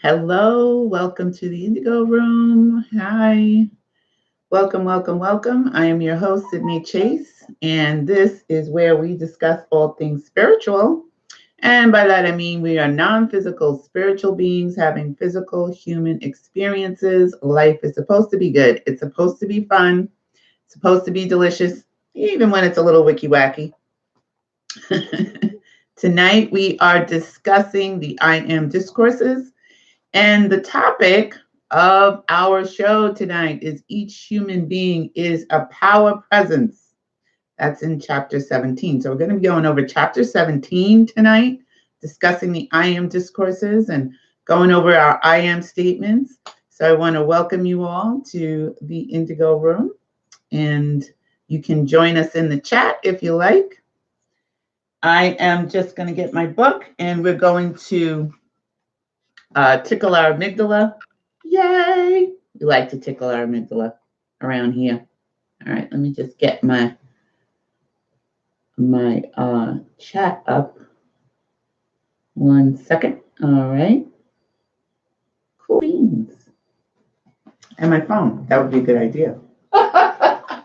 Hello, welcome to the Indigo Room. Hi, welcome, welcome, welcome. I am your host, Sydney Chase, and this is where we discuss all things spiritual. And by that, I mean we are non physical spiritual beings having physical human experiences. Life is supposed to be good, it's supposed to be fun, it's supposed to be delicious, even when it's a little wicky wacky. Tonight, we are discussing the I AM Discourses. And the topic of our show tonight is each human being is a power presence. That's in chapter 17. So we're going to be going over chapter 17 tonight, discussing the I am discourses and going over our I am statements. So I want to welcome you all to the Indigo Room. And you can join us in the chat if you like. I am just going to get my book and we're going to tickle our amygdala. Yay! We like to tickle our amygdala around here. All right, let me just get my chat up. 1 second. All right. Cool beans. And my phone. That would be a good idea. All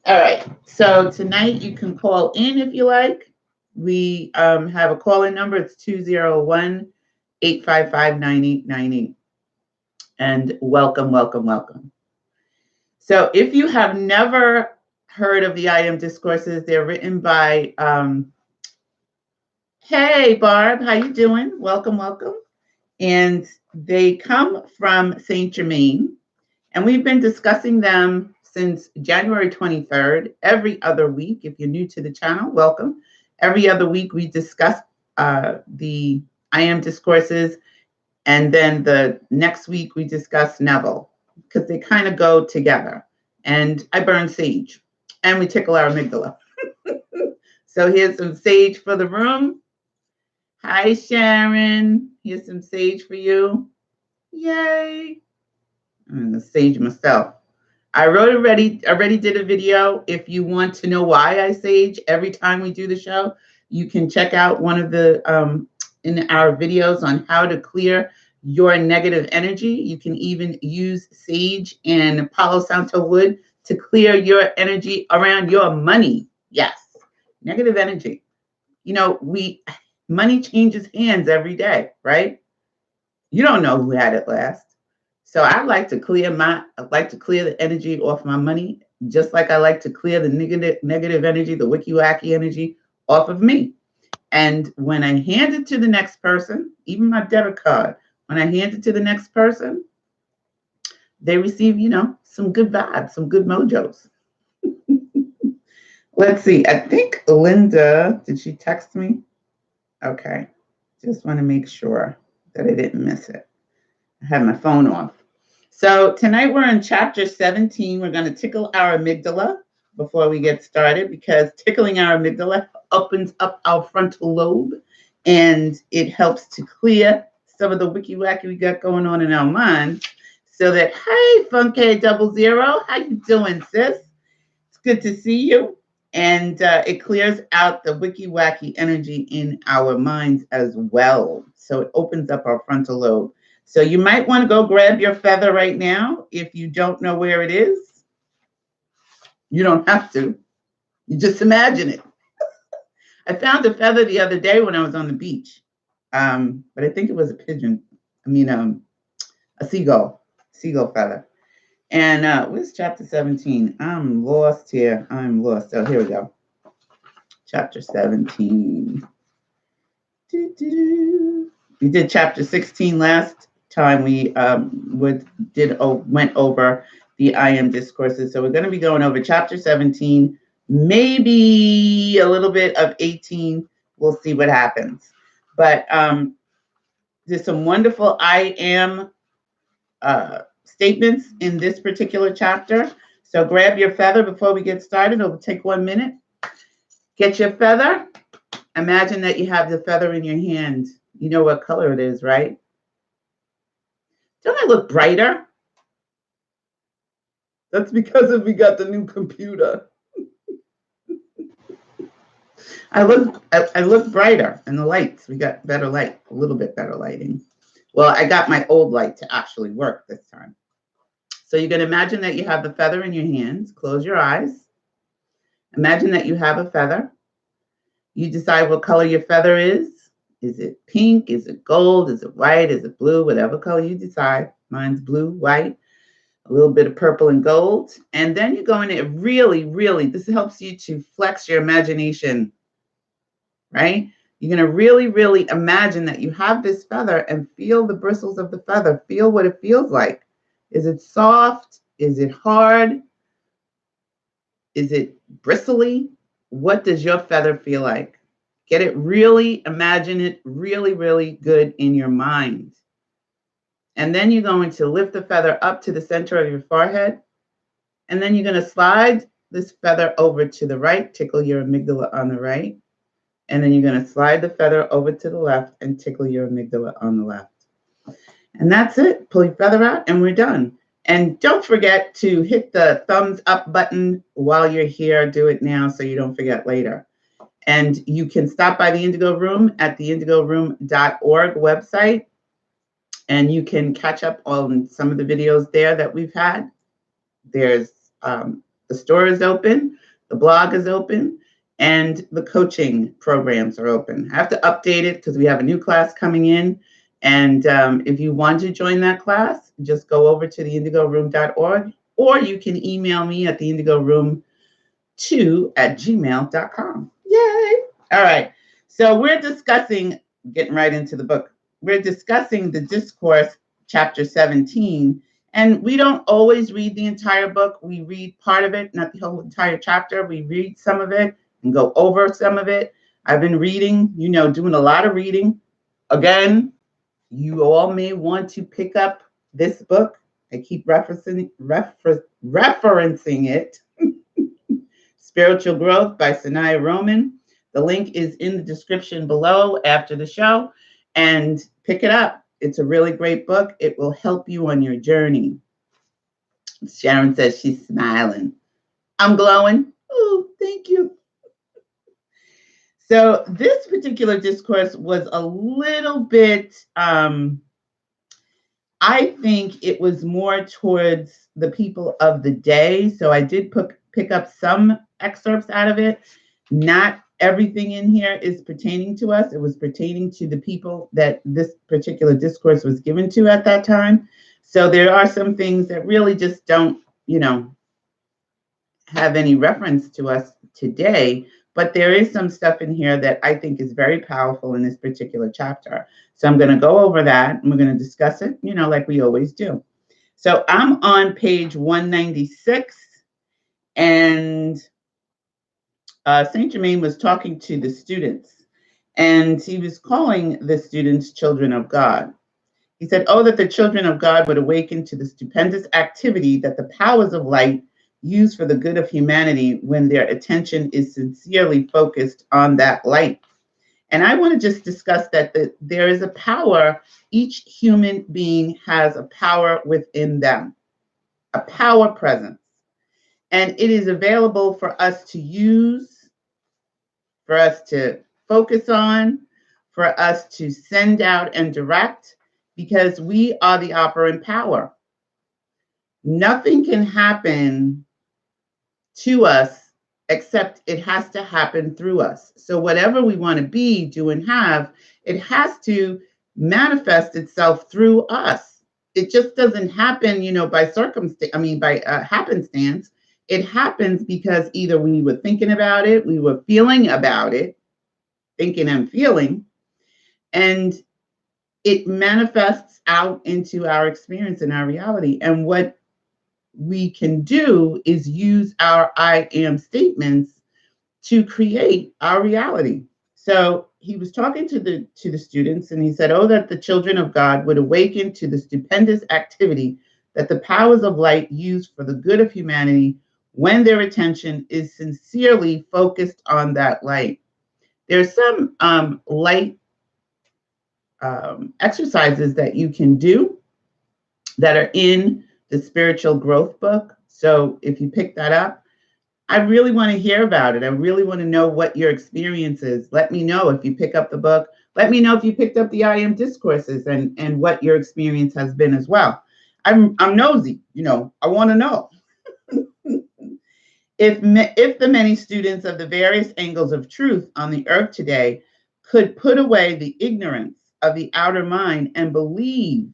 right. So tonight you can call in if you like. We have a call-in number. It's 201-855-9898. And welcome, welcome, welcome. So if you have never heard of the I AM Discourses, they're written by, hey, Barb, how you doing? Welcome, welcome. And they come from Saint Germain. And we've been discussing them since January 23rd, every other week. If you're new to the channel, welcome. Every other week, we discuss the I AM Discourses. And then the next week we discuss Neville because they kind of go together. And I burn sage and we tickle our amygdala. So here's some sage for the room. Hi, Sharon. Here's some sage for you. Yay. I'm the sage myself. I already did a video. If you want to know why I sage every time we do the show, you can check out one of the in our videos on how to clear your negative energy. You can even use sage and Palo Santo wood to clear your energy around your money. Yes, negative energy. You know, money changes hands every day, right? You don't know who had it last. So I like to clear the energy off my money, just like I like to clear the negative energy, the wicky wacky energy off of me. And when I hand it to the next person, even my debit card, when I hand it to the next person, they receive, some good vibes, some good mojos. Let's see. I think Linda, did she text me? Okay. Just want to make sure that I didn't miss it. I had my phone off. So tonight we're in chapter 17. We're going to tickle our amygdala before we get started because tickling our amygdala opens up our frontal lobe and it helps to clear some of the wicky wacky we got going on in our minds so that, hey, Funky 00, how you doing, sis? It's good to see you. And it clears out the wicky wacky energy in our minds as well. So it opens up our frontal lobe. So you might want to go grab your feather right now if you don't know where it is. You don't have to. You just imagine it. I found a feather the other day when I was on the beach, but I think it was a pigeon. A seagull feather. And where's chapter 17? I'm lost here. I'm lost. So here we go. Chapter 17. We did chapter 16 last time. We went over the I Am Discourses. So we're going to be going over chapter 17. Maybe a little bit of 18. We'll see what happens. But there's some wonderful I am statements in this particular chapter. So grab your feather before we get started. It'll take 1 minute. Get your feather. Imagine that you have the feather in your hand. You know what color it is, right? Don't I look brighter? That's because we got the new computer. I look brighter in the lights. We got better light, a little bit better lighting. Well, I got my old light to actually work this time. So you're going to imagine that you have the feather in your hands. Close your eyes. Imagine that you have a feather. You decide what color your feather is. Is it pink? Is it gold? Is it white? Is it blue? Whatever color you decide. Mine's blue, white, a little bit of purple and gold. And then you're going to really, this helps you to flex your imagination, right? You're going to really imagine that you have this feather and feel the bristles of the feather. Feel what it feels like. Is it soft? Is it hard? Is it bristly? What does your feather feel like? Get it really, imagine it really good in your mind. And then you're going to lift the feather up to the center of your forehead. And then you're going to slide this feather over to the right, tickle your amygdala on the right. And then you're going to slide the feather over to the left and tickle your amygdala on the left. And that's it. Pull your feather out and we're done. And don't forget to hit the thumbs up button while you're here. Do it now so you don't forget later. And you can stop by the Indigo Room at the indigoroom.org website. And you can catch up on some of the videos there that we've had. There's the store is open, the blog is open, and the coaching programs are open. I have to update it because we have a new class coming in. And if you want to join that class, just go over to the indigoroom.org, or you can email me at the indigoroom2@gmail.com. Yay! All right. So we're discussing, getting right into the book, we're discussing the discourse, chapter 17. And we don't always read the entire book. We read part of it, not the whole entire chapter. We read some of it and go over some of it. I've been reading, doing a lot of reading. Again, you all may want to pick up this book. I keep referencing it. Spiritual Growth by Sanaya Roman. The link is in the description below after the show. And pick it up. It's a really great book. It will help you on your journey. Sharon says she's smiling. I'm glowing. Oh, thank you. So this particular discourse was a little bit, I think it was more towards the people of the day. So I did pick up some excerpts out of it. Not everything in here is pertaining to us. It was pertaining to the people that this particular discourse was given to at that time. So there are some things that really just don't, have any reference to us today. But there is some stuff in here that I think is very powerful in this particular chapter. So I'm going to go over that and we're going to discuss it, like we always do. So I'm on page 196, and Saint Germain was talking to the students, and he was calling the students children of God. He said, "Oh, that the children of God would awaken to the stupendous activity that the powers of light use for the good of humanity when their attention is sincerely focused on that light." And I want to just discuss that there is a power. Each human being has a power within them, a power presence. And it is available for us to use, for us to focus on, for us to send out and direct, because we are the operant power. Nothing can happen to us except it has to happen through us. So whatever we want to be, do, and have, it has to manifest itself through us. It just doesn't happen, by happenstance. It happens because either we were thinking about it, we were feeling about it, thinking and feeling, and it manifests out into our experience and our reality. And what we can do is use our I am statements to create our reality. So he was talking to the students, and he said, "Oh, that the children of God would awaken to the stupendous activity that the powers of light use for the good of humanity when their attention is sincerely focused on that light." There's some light exercises that you can do that are in the Spiritual Growth book. So if you pick that up, I really want to hear about it. I really want to know what your experience is. Let me know if you pick up the book. Let me know if you picked up the I AM Discourses and what your experience has been as well. I'm nosy, I want to know. If the many students of the various angles of truth on the earth today could put away the ignorance of the outer mind and believe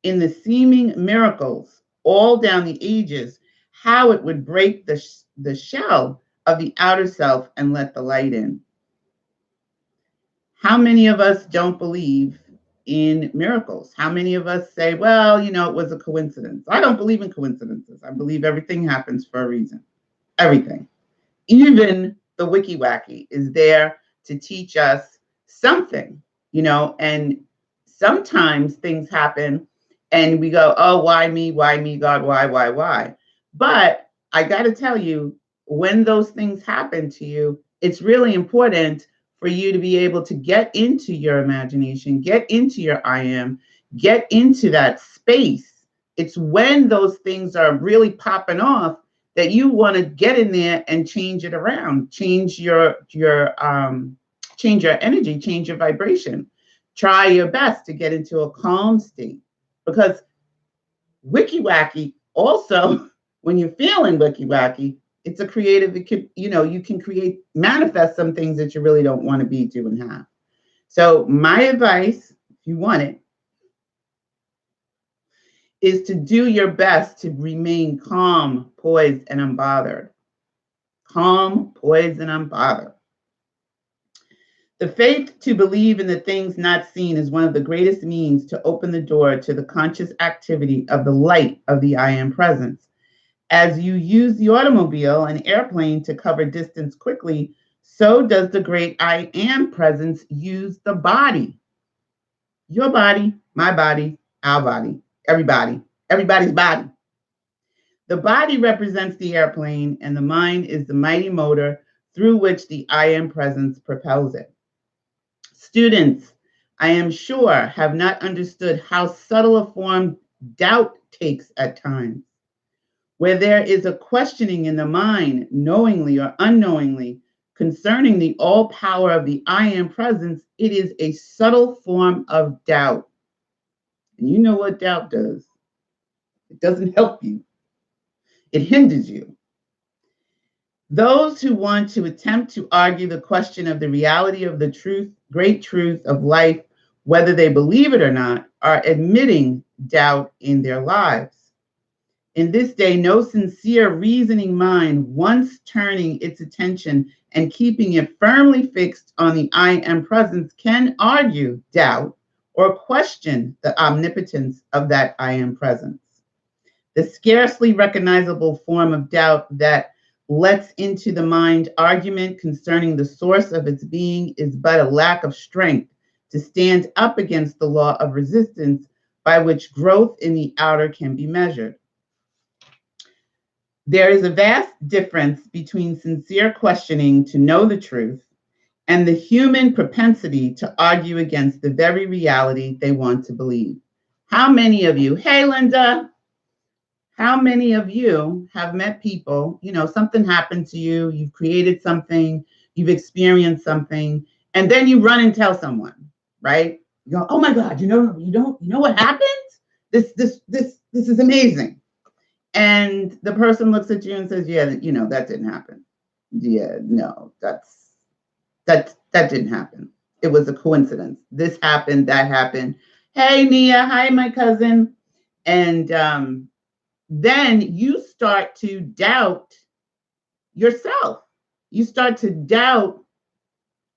in the seeming miracles all down the ages, how it would break the shell of the outer self and let the light in. How many of us don't believe in miracles? How many of us say, well, it was a coincidence? I don't believe in coincidences. I believe everything happens for a reason. Everything. Even the Wicky Wacky is there to teach us something, and sometimes things happen and we go, oh, why me, God, why? But I got to tell you, when those things happen to you, it's really important for you to be able to get into your imagination, get into your I am, get into that space. It's when those things are really popping off that you want to get in there and change it around, change your energy, change your vibration. Try your best to get into a calm state, because Wicky Wacky also, when you're feeling Wicky Wacky, it's a creative. You can create, manifest some things that you really don't want to be, do, and have. So my advice, if you want it, is to do your best to remain calm, poised, and unbothered. Calm, poised, and unbothered. The faith to believe in the things not seen is one of the greatest means to open the door to the conscious activity of the light of the I Am presence. As you use the automobile and airplane to cover distance quickly, so does the great I Am presence use the body. Your body, my body, our body, everybody's body. The body represents the airplane, and the mind is the mighty motor through which the I Am presence propels it. Students, I am sure, have not understood how subtle a form doubt takes at times. Where there is a questioning in the mind, knowingly or unknowingly, concerning the all power of the I Am presence, it is a subtle form of doubt. And you know what doubt does? It doesn't help you. It hinders you. Those who want to attempt to argue the question of the reality of the truth, great truth of life, whether they believe it or not, are admitting doubt in their lives. In this day, no sincere reasoning mind, once turning its attention and keeping it firmly fixed on the I Am presence, can argue doubt or question the omnipotence of that I Am presence. The scarcely recognizable form of doubt that lets into the mind argument concerning the source of its being is but a lack of strength to stand up against the law of resistance by which growth in the outer can be measured. There is a vast difference between sincere questioning to know the truth and the human propensity to argue against the very reality they want to believe. How many of you, hey Linda, how many of you have met people, something happened to you, you've created something, you've experienced something, and then you run and tell someone, right? You go, oh my God, you know what happened? This is amazing. And the person looks at you and says, yeah, that didn't happen. Yeah, no, that didn't happen. It was a coincidence. This happened, that happened. Hey, Nia, hi, my cousin. And then you start to doubt yourself. You start to doubt,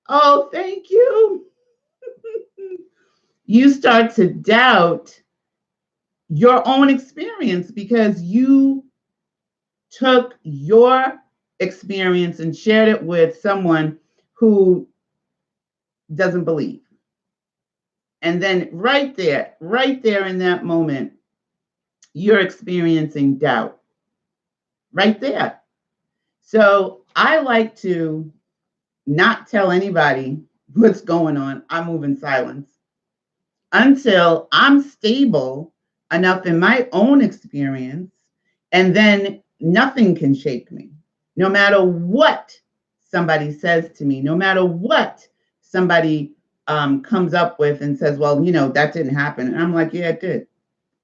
oh, thank you. You start to doubt your own experience because you took your experience and shared it with someone who doesn't believe. And then right there in that moment, you're experiencing doubt. Right there. So I like to not tell anybody what's going on. I move in silence until I'm stable enough in my own experience. And then nothing can shake me. No matter what somebody says to me, no matter what somebody comes up with and says, well, that didn't happen. And I'm like, yeah, it did.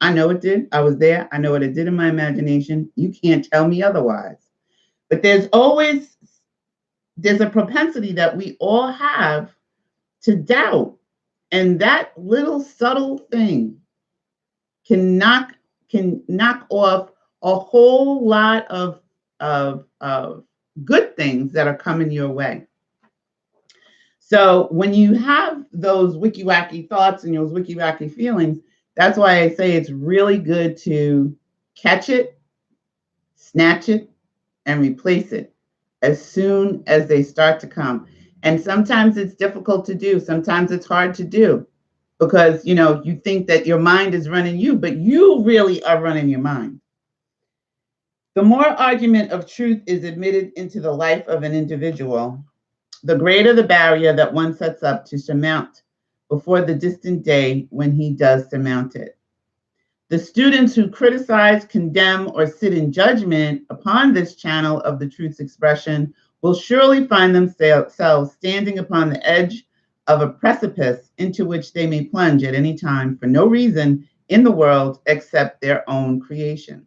I know it did. I was there. I know what it did in my imagination. You can't tell me otherwise. But there's a propensity that we all have to doubt. And that little subtle thing can knock off a whole lot of good things that are coming your way. So when you have those wicky wacky thoughts and those wicky wacky feelings, that's why I say it's really good to catch it, snatch it, and replace it as soon as they start to come. And sometimes it's difficult to do. Sometimes it's hard to do because, you think that your mind is running you, but you really are running your mind. The more argument of truth is admitted into the life of an individual, the greater the barrier that one sets up to surmount before the distant day when he does surmount it. The students who criticize, condemn, or sit in judgment upon this channel of the truth's expression will surely find themselves standing upon the edge of a precipice into which they may plunge at any time for no reason in the world except their own creation.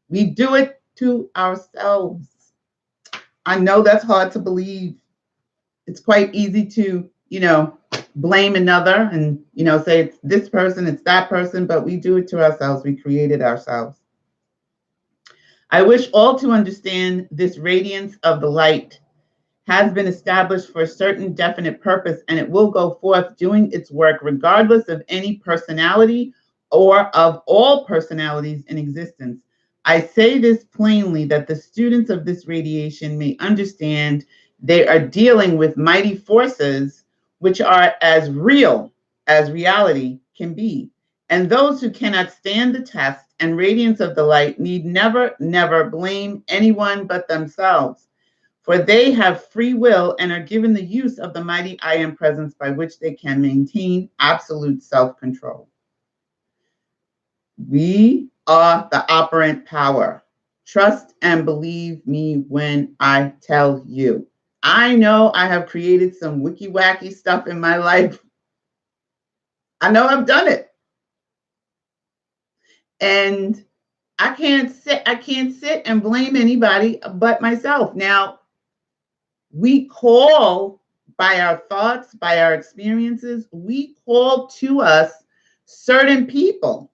We do it to ourselves. I know that's hard to believe. It's quite easy to, blame another and, say it's this person, it's that person, but we do it to ourselves. We create it ourselves. I wish all to understand this radiance of the light has been established for a certain definite purpose, and it will go forth doing its work regardless of any personality or of all personalities in existence. I say this plainly that the students of this radiation may understand they are dealing with mighty forces which are as real as reality can be. And those who cannot stand the test and radiance of the light need never, never blame anyone but themselves, for they have free will and are given the use of the mighty I Am presence by which they can maintain absolute self-control. We are the operant power. Trust and believe me when I tell you. I know I have created some wicky wacky stuff in my life. I know I've done it. And I can't sit and blame anybody but myself. Now, we call by our thoughts, by our experiences, we call to us certain people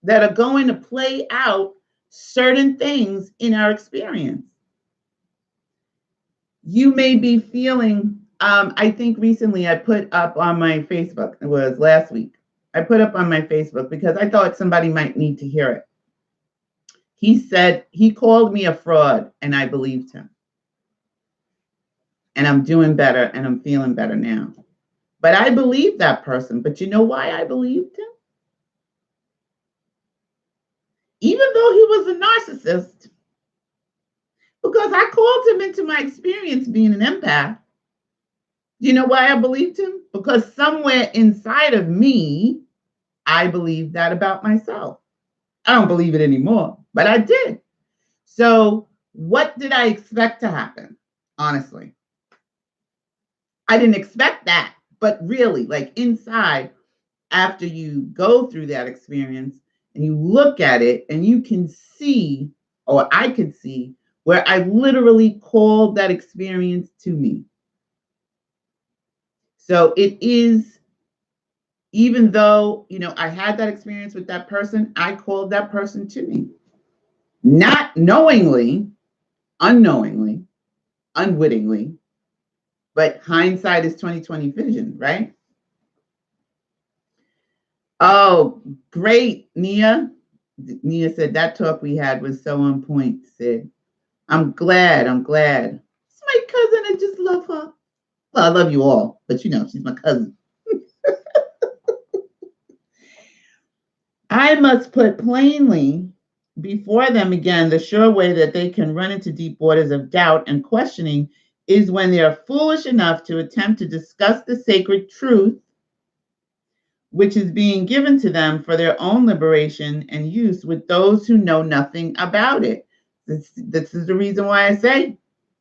that are going to play out certain things in our experience. You may be feeling, I think recently I put up on my Facebook, it was last week, I put up on my Facebook because I thought somebody might need to hear it. He said, he called me a fraud and I believed him. And I'm doing better and I'm feeling better now. But I believed that person. But you know why I believed him? Even though he was a narcissist, because I called him into my experience being an empath. Do you know why I believed him? Because somewhere inside of me, I believed that about myself. I don't believe it anymore, but I did. So what did I expect to happen? Honestly, I didn't expect that, but really, like inside, after you go through that experience and you look at it and you can see, or I could see, where I literally called that experience to me. So it is, even though, I had that experience with that person, I called that person to me. Not knowingly, unknowingly, unwittingly, but hindsight is 20/20 vision, right? Oh, great, Nia. Nia said that talk we had was so on point, Sid. I'm glad. It's my cousin. I just love her. Well, I love you all, but she's my cousin. I must put plainly before them again the sure way that they can run into deep waters of doubt and questioning is when they are foolish enough to attempt to discuss the sacred truth which is being given to them for their own liberation and use with those who know nothing about it. This is the reason why I say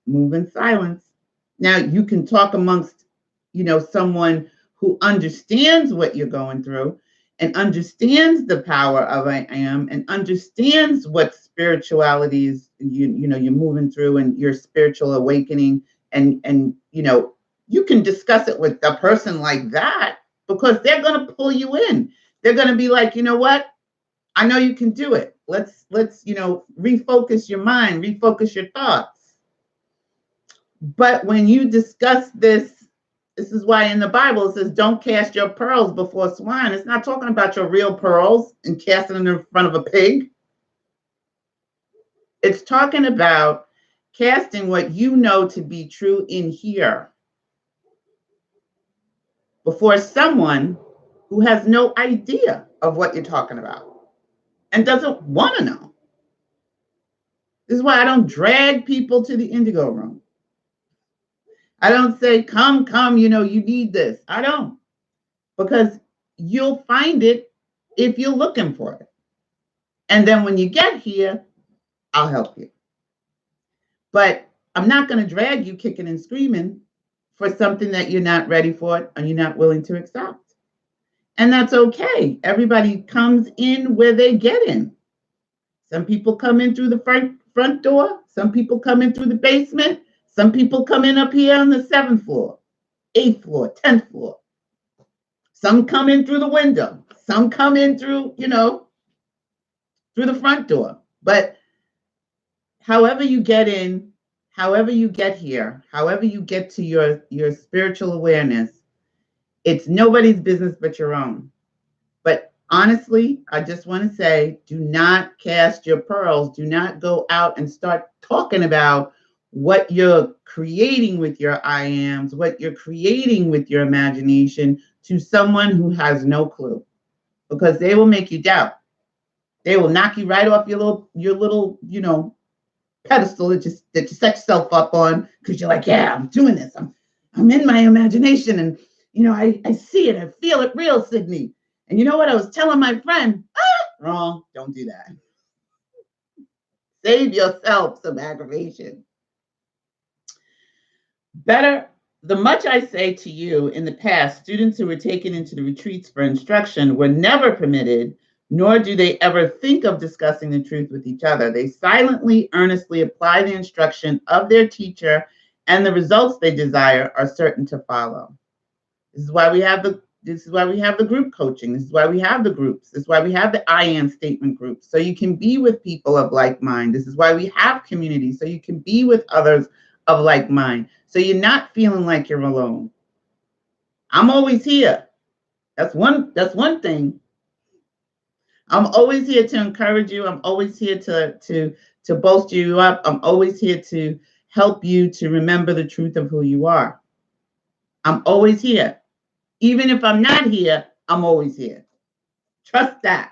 move in silence. Now you can talk amongst, someone who understands what you're going through and understands the power of I am and understands what spirituality is, you're moving through and your spiritual awakening, and you can discuss it with a person like that because they're going to pull you in. They're going to be like, you know what? I know you can do it. Let's refocus your mind, refocus your thoughts. But when you discuss this is why in the Bible it says, don't cast your pearls before swine. It's not talking about your real pearls and casting them in front of a pig. It's talking about casting what you know to be true in here before someone who has no idea of what you're talking about and doesn't want to know. This is why I don't drag people to the Indigo Room. I don't say, come, you need this. I don't. Because you'll find it if you're looking for it. And then when you get here, I'll help you. But I'm not going to drag you kicking and screaming for something that you're not ready for and you're not willing to accept. And that's okay. Everybody comes in where they get in. Some people come in through the front door. Some people come in through the basement. Some people come in up here on the 7th floor, 8th floor, 10th floor. Some come in through the window. Some come in through, through the front door. But however you get in, however you get here, however you get to your spiritual awareness, it's nobody's business but your own. But honestly, I just want to say, do not cast your pearls. Do not go out and start talking about what you're creating with your I ams, what you're creating with your imagination to someone who has no clue, because they will make you doubt. They will knock you right off your little, pedestal that you set yourself up on because you're like, yeah, I'm doing this. I'm in my imagination and, I see it. I feel it real, Sydney. And you know what? I was telling my friend, wrong. Don't do that. Save yourself some aggravation. Better, the much I say to you in the past, students who were taken into the retreats for instruction were never permitted, nor do they ever think of discussing the truth with each other. They silently, earnestly apply the instruction of their teacher, and the results they desire are certain to follow. This is why we have the group coaching. This is why we have the groups. This is why we have the I am statement groups, so you can be with people of like mind. This is why we have community, so you can be with others of like mind, so you're not feeling like you're alone. I'm always here. That's one thing. I'm always here to encourage you. I'm always here to bolster you up. I'm always here to help you to remember the truth of who you are. I'm always here. Even if I'm not here, I'm always here. Trust that.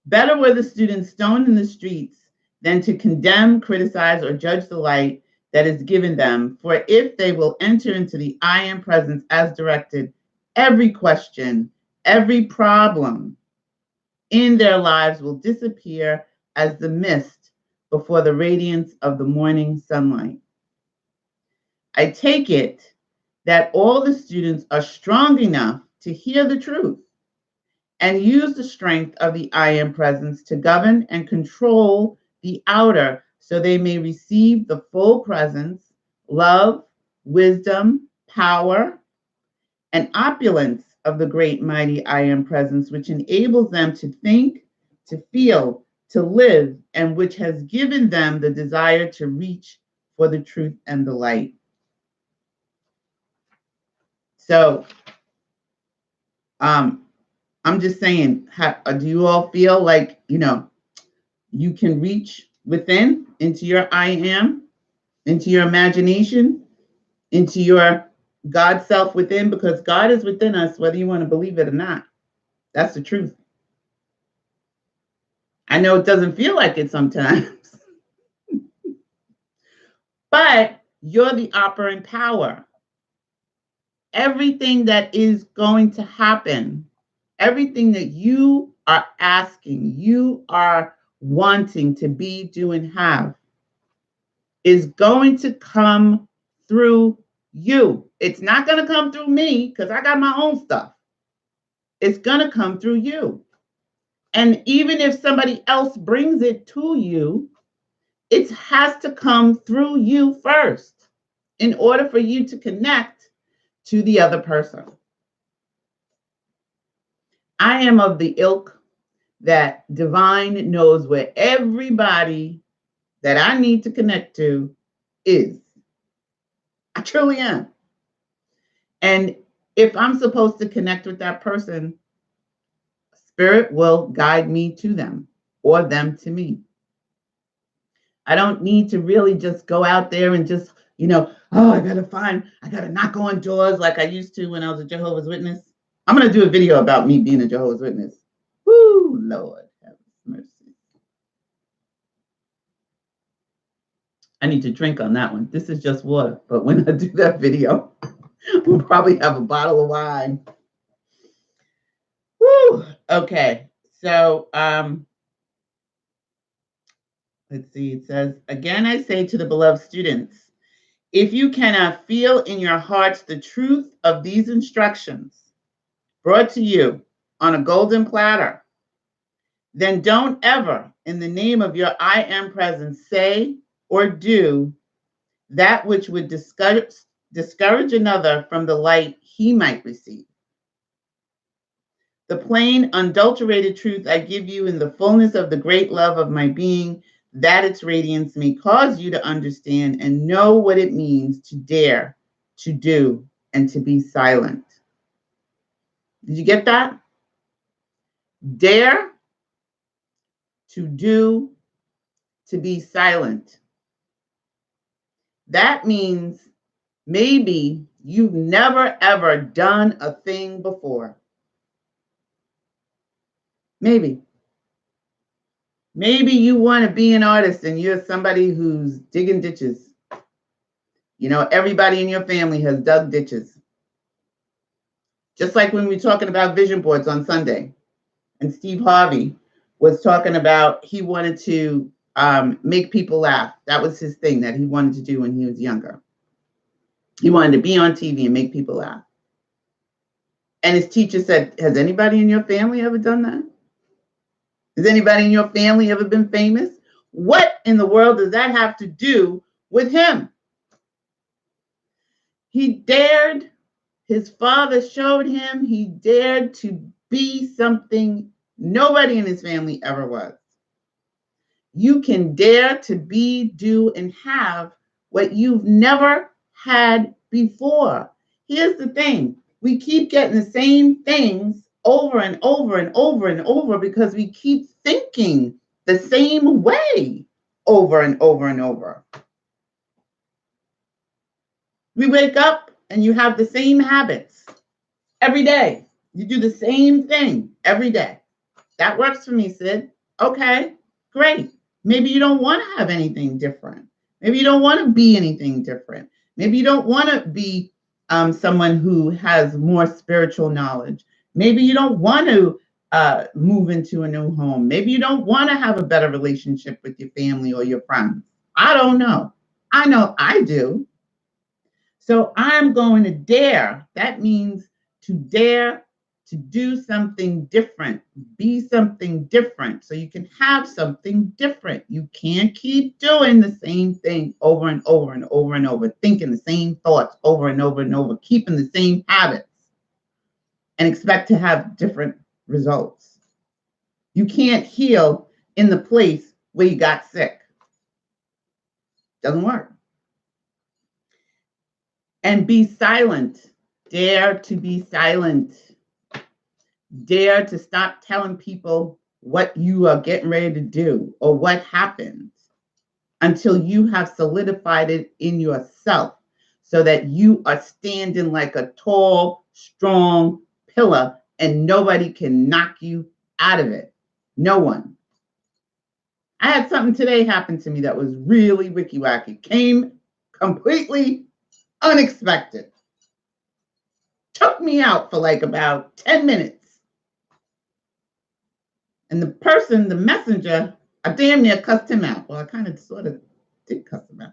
Better were the students stoned in the streets than to condemn, criticize, or judge the light that is given them. For if they will enter into the I am presence as directed, every question, every problem in their lives will disappear as the mist before the radiance of the morning sunlight. I take it that all the students are strong enough to hear the truth and use the strength of the I am presence to govern and control the outer, so they may receive the full presence, love, wisdom, power, and opulence of the great mighty I am presence, which enables them to think, to feel, to live, and which has given them the desire to reach for the truth and the light. So, I'm just saying, do you all feel like, you can reach within into your I am, into your imagination, into your God self within? Because God is within us, whether you want to believe it or not. That's the truth. I know it doesn't feel like it sometimes, but you're the operant power. Everything that is going to happen, everything that you are asking, you are wanting to be, do, and have is going to come through you. It's not going to come through me because I got my own stuff. It's going to come through you. And even if somebody else brings it to you, it has to come through you first in order for you to connect to the other person. I am of the ilk that divine knows where everybody that I need to connect to is. I truly am. And if I'm supposed to connect with that person, Spirit will guide me to them or them to me. I don't need to really just go out there and just, I got to knock on doors like I used to when I was a Jehovah's Witness. I'm going to do a video about me being a Jehovah's Witness. Woo, Lord have mercy. I need to drink on that one. This is just water, but when I do that video, we'll probably have a bottle of wine. Woo, okay. So, let's see. It says, again, I say to the beloved students, if you cannot feel in your hearts the truth of these instructions brought to you on a golden platter, then don't ever, in the name of your I am presence, say or do that which would discourage another from the light he might receive. The plain, unadulterated truth I give you in the fullness of the great love of my being, that its radiance may cause you to understand and know what it means to dare, to do, and to be silent. Did you get that? Dare, to do, to be silent. That means maybe you've never ever done a thing before. Maybe. Maybe you want to be an artist and you're somebody who's digging ditches. Everybody in your family has dug ditches. Just like when we were talking about vision boards on Sunday, and Steve Harvey was talking about he wanted to make people laugh. That was his thing that he wanted to do when he was younger. He wanted to be on TV and make people laugh. And his teacher said, has anybody in your family ever done that? Has anybody in your family ever been famous? What in the world does that have to do with him? He dared. His father showed him he dared to be something nobody in his family ever was. You can dare to be, do, and have what you've never had before. Here's the thing. We keep getting the same things over and over and over and over because we keep thinking the same way over and over and over. We wake up and you have the same habits every day. You do the same thing every day. That works for me, Sid. Okay, great. Maybe you don't want to have anything different. Maybe you don't want to be anything different. Maybe you don't want to be someone who has more spiritual knowledge. Maybe you don't want to move into a new home. Maybe you don't want to have a better relationship with your family or your friends. I don't know. I know I do. So I'm going to dare. That means to dare to do something different, be something different, so you can have something different. You can't keep doing the same thing over and over and over and over, thinking the same thoughts over and over and over, keeping the same habits, and expect to have different results. You can't heal in the place where you got sick. Doesn't work. And be silent. Dare to be silent. Dare to stop telling people what you are getting ready to do or what happens until you have solidified it in yourself so that you are standing like a tall, strong pillar and nobody can knock you out of it. No one. I had something today happen to me that was really Wicky Wacky. Came completely unexpected. Took me out for like about 10 minutes. And the person, the messenger, I damn near cussed him out. Well, I kind of sort of did cuss him out.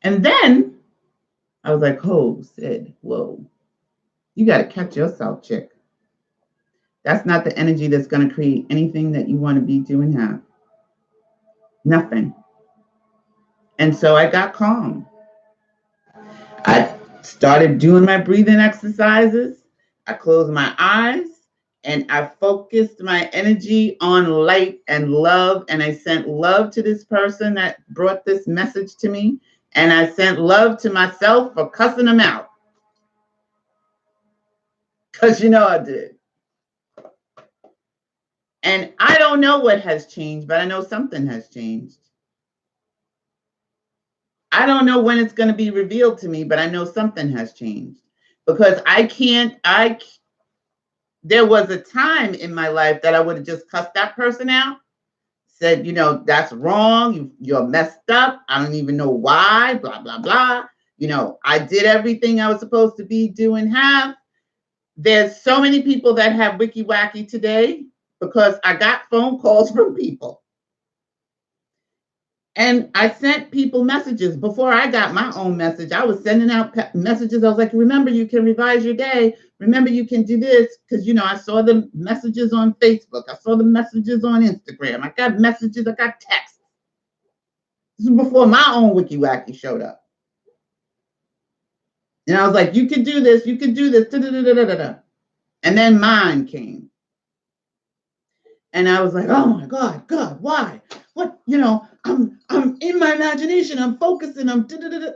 And then I was like, oh, Sid, whoa. You got to catch yourself, chick. That's not the energy that's going to create anything that you want to be, do, and have. Nothing. And so I got calm. I started doing my breathing exercises. I closed my eyes and I focused my energy on light and love. And I sent love to this person that brought this message to me. And I sent love to myself for cussing them out. Because you know I did. And I don't know what has changed, but I know something has changed. I don't know when it's going to be revealed to me, but I know something has changed. Because there was a time in my life that I would have just cussed that person out, said, you know, that's wrong, you're messed up, I don't even know why, blah, blah, blah. You know, I did everything I was supposed to be, do, and have. There's so many people that have Wicky Wacky today because I got phone calls from people. And I sent people messages. Before I got my own message, I was sending out messages. I was like, remember, you can revise your day. Remember, you can do this. Because, you know, I saw the messages on Facebook. I saw the messages on Instagram. I got messages. I got texts. This is before my own Wicky Wacky showed up. And I was like, you can do this. You can do this. Da-da-da-da-da-da. And then mine came. And I was like, oh my God, why? What, you know, I'm in my imagination, I'm focusing, I'm da-da-da-da.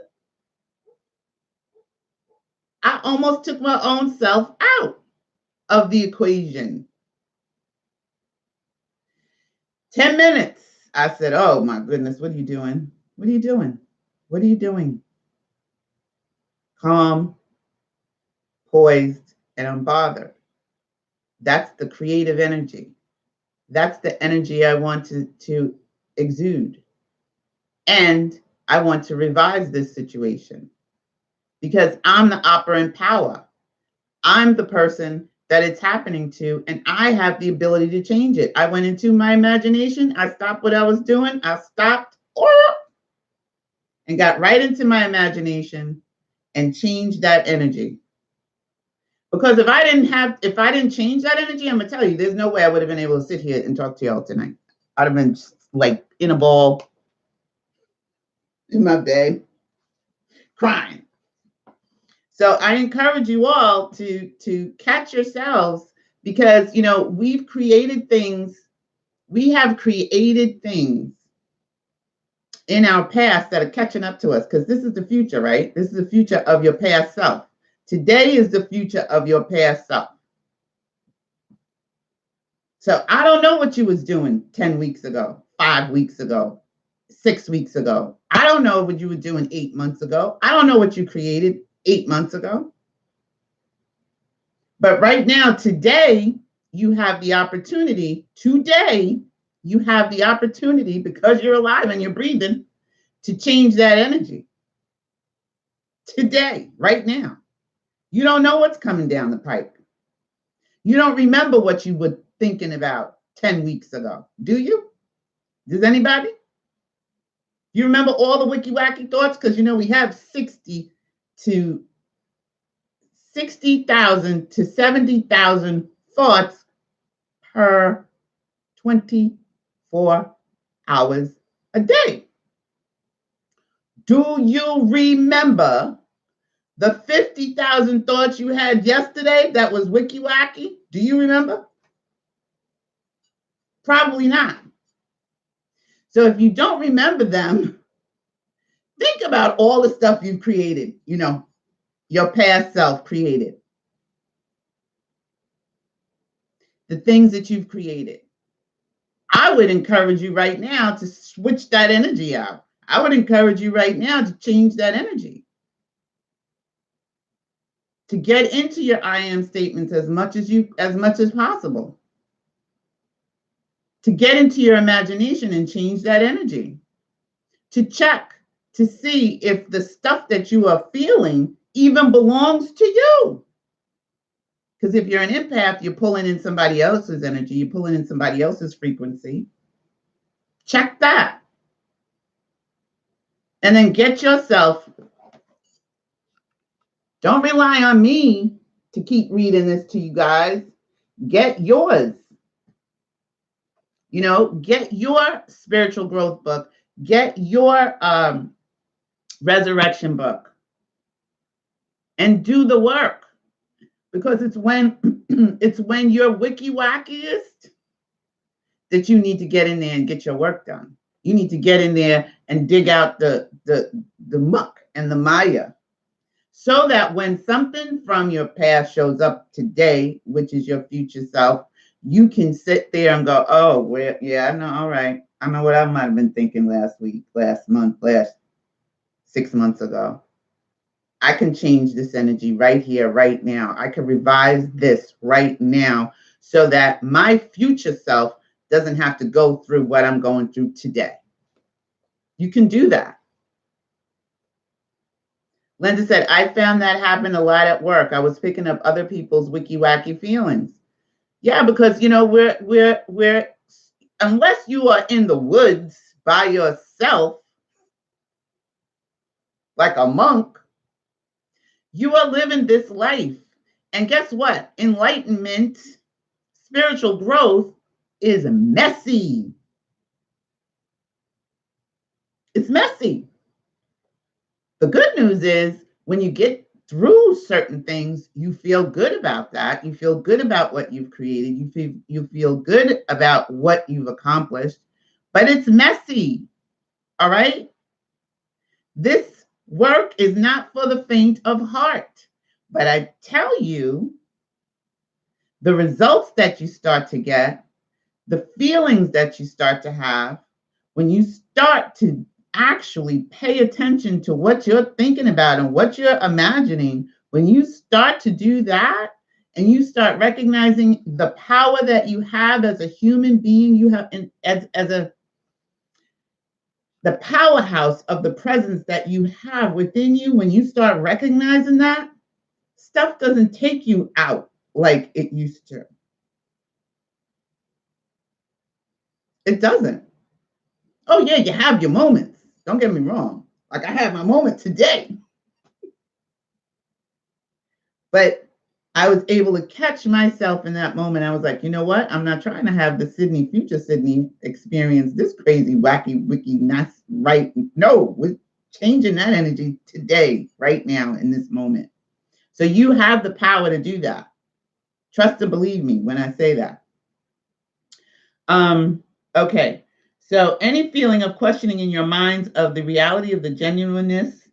I almost took my own self out of the equation. 10 minutes. I said, oh my goodness, what are you doing? What are you doing? What are you doing? Calm, poised, and unbothered. That's the creative energy. That's the energy I want to exude. And I want to revise this situation because I'm the operant power. I'm the person that it's happening to, and I have the ability to change it. I went into my imagination. I stopped what I was doing. I stopped and got right into my imagination and changed that energy. Because if I didn't change that energy, I'm gonna tell you, there's no way I would have been able to sit here and talk to y'all tonight. I'd have been like in a ball in my bed, crying. So I encourage you all to catch yourselves because, you know, we've created things. We have created things in our past that are catching up to us because this is the future, right? This is the future of your past self. Today is the future of your past self. So I don't know what you was doing 10 weeks ago, 5 weeks ago, 6 weeks ago. I don't know what you were doing 8 months ago. I don't know what you created 8 months ago. But right now, today, you have the opportunity, because you're alive and you're breathing, to change that energy. Today, right now. You don't know what's coming down the pipe. You don't remember what you were thinking about 10 weeks ago, do you? Does anybody? You remember all the Wicky Wacky thoughts? Because, you know, we have 60,000 to 70,000 thoughts per 24 hours a day. Do you remember the 50,000 thoughts you had yesterday that was Wicky Wacky? Do you remember? Probably not. So if you don't remember them, think about all the stuff you've created, you know, your past self created. The things that you've created. I would encourage you right now to switch that energy out. I would encourage you right now to change that energy. To get into your I am statements as much as possible. To get into your imagination and change that energy. To check to see if the stuff that you are feeling even belongs to you. Because if you're an empath, you're pulling in somebody else's energy, you're pulling in somebody else's frequency. Check that. And then get yourself, don't rely on me to keep reading this to you guys. Get yours. You know, get your spiritual growth book. Get your resurrection book. And do the work. Because it's when you're wicky wackiest that you need to get in there and get your work done. You need to get in there and dig out the muck and the mire, so that when something from your past shows up today, which is your future self, you can sit there and go, oh, well, yeah, I know, all right. I know what I might have been thinking last week, last month, last 6 months ago. I can change this energy right here, right now. I can revise this right now so that my future self doesn't have to go through what I'm going through today. You can do that. Linda said, I found that happen a lot at work. I was picking up other people's wicky wacky feelings. Yeah, because, you know, we're unless you are in the woods by yourself, like a monk, you are living this life. And guess what? Enlightenment, spiritual growth is messy. It's messy. The good news is when you get through certain things, you feel good about that. You feel good about what you've created. You feel good about what you've accomplished, but it's messy. All right? This work is not for the faint of heart. But I tell you, the results that you start to get, the feelings that you start to have, when you start to actually pay attention to what you're thinking about and what you're imagining, when you start to do that and you start recognizing the power that you have as a human being, you have the powerhouse of the presence that you have within you, when you start recognizing that, stuff doesn't take you out like it used to. It doesn't. Oh, yeah, you have your moments. Don't get me wrong. Like I had my moment today. But I was able to catch myself in that moment. I was like, you know what? I'm not trying to have the future Sydney experience this crazy, wacky, wicky, not right. No, we're changing that energy today, right now, in this moment. So you have the power to do that. Trust and believe me when I say that. Okay. So any feeling of questioning in your minds of the reality of the genuineness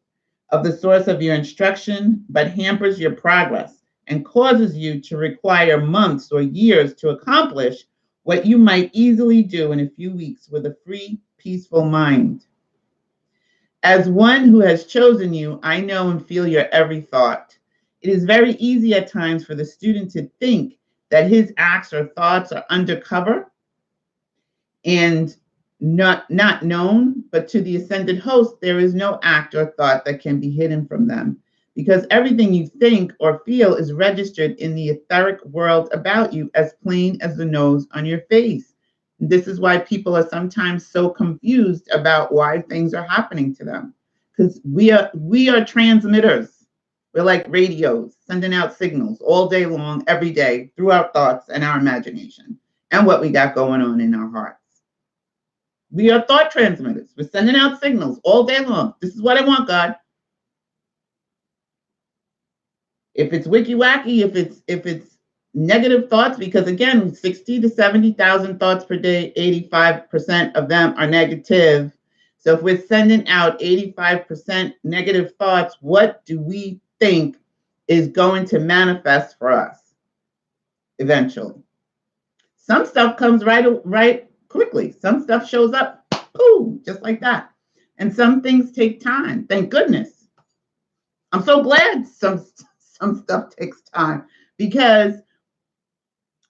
of the source of your instruction, but hampers your progress and causes you to require months or years to accomplish what you might easily do in a few weeks with a free, peaceful mind. As one who has chosen you, I know and feel your every thought. It is very easy at times for the student to think that his acts or thoughts are undercover and not known, but to the ascended host, there is no act or thought that can be hidden from them, because everything you think or feel is registered in the etheric world about you as plain as the nose on your face. This is why people are sometimes so confused about why things are happening to them, because we are transmitters. We're like radios, sending out signals all day long, every day, through our thoughts and our imagination and what we got going on in our hearts. We are thought transmitters. We're sending out signals all day long. This is what I want, God. If it's wicky wacky, if it's negative thoughts, because again, 60 to 70,000 thoughts per day, 85% of them are negative. So if we're sending out 85% negative thoughts, what do we think is going to manifest for us eventually? Some stuff comes right quickly. Some stuff shows up, pooh, just like that. And some things take time. Thank goodness. I'm so glad some stuff takes time, because